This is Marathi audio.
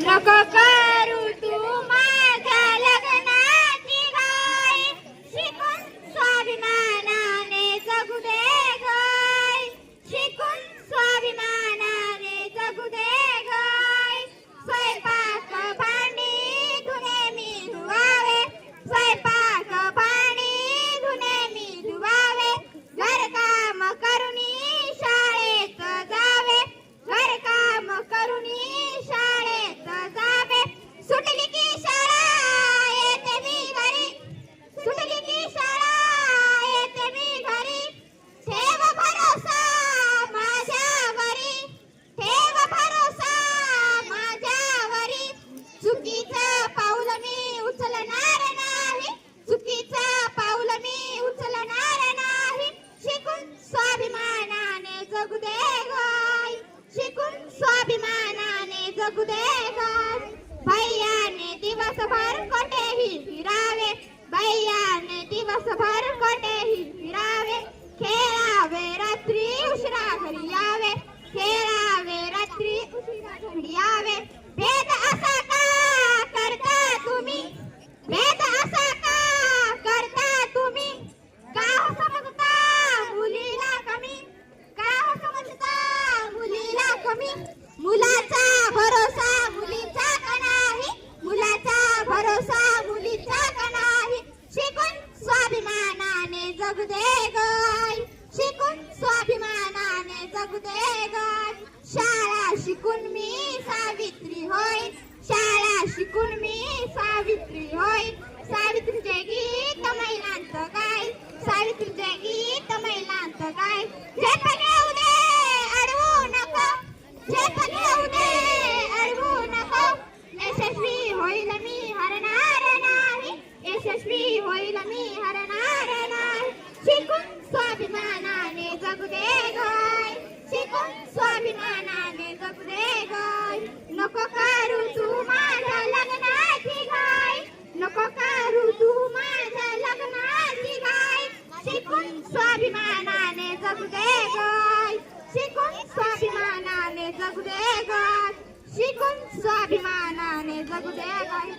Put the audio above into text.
नको करू तू माझ्या लग्नाची घाई, शिकून स्वाभिमानाने जगू दे गाय, शिकून स्वाभिमानाने जगू दे गाय. स्वयंपाक भांडी धुणे मी धुवावे, स्वयंपाक भांडी धुणे मी धुवावे, घरकाम करूनी शाळेत जावे, घरकाम करूनी शाळेत जावे. सुटली की शाळा येते मी घरी, सुटली की शाळा येते मी घरी. ठेव भरोसा माझ्यावरी, ठेव भरोसा माझ्यावरी. चुकीचं पाऊल मी उचलणार नाही, चुकीचं पाऊल मी उचलणार नाही. शिकून स्वाभिमानाने जगू दे गाय, शिकून स्वाभिमानाने जगू दे गाय. भैयाने दिवसभर कोठेही फिरावे, भैयाने दिवसभर कोठेही फिरावे. खेळावे रात्री उशिरा घरी यावे, खेळावे रात्री उशिरा घरी यावे. भेद असा का करता तुम्ही, भेद असा का करता तुम्ही. का हो समजता मुलीला कमी, का हो समजता मुलीला कमी. मुलाचा भरोसा मुलीचा का नाही, मुलाचा भरोसा मुलीचा का नाही. शिकून स्वाभिमानाने जगू दे गाय, शिकून स्वाभिमानाने जगू दे गाय. शाळा शिकून मी सावित्री होय, शाळा शिकून मी सावित्री होय. सावित्रीचे गीत महिलांचं गाय, सावित्रीचे गीत महिलांचं गाय. झेप घेऊ दे अडवू नको, झेप घेऊ दे अडवू नको. यशस्वी होईल मी हरणार नाही, यशस्वी होईल मी हरणार नाही. शिकून स्वाभिमानाने जगू दे गाय, शिकून स्वाभिमानाने जगू दे गाय. नको करू तू माझ्या लग्नाची घाई, नको करू तू माझ्या लग्नाची घाई. शिकून स्वाभिमानाने जगू दे गाय, शिकून स्वाभिमानाने जगू दे गाय, शिकून स्वाभिमानाने जगू दे गाय.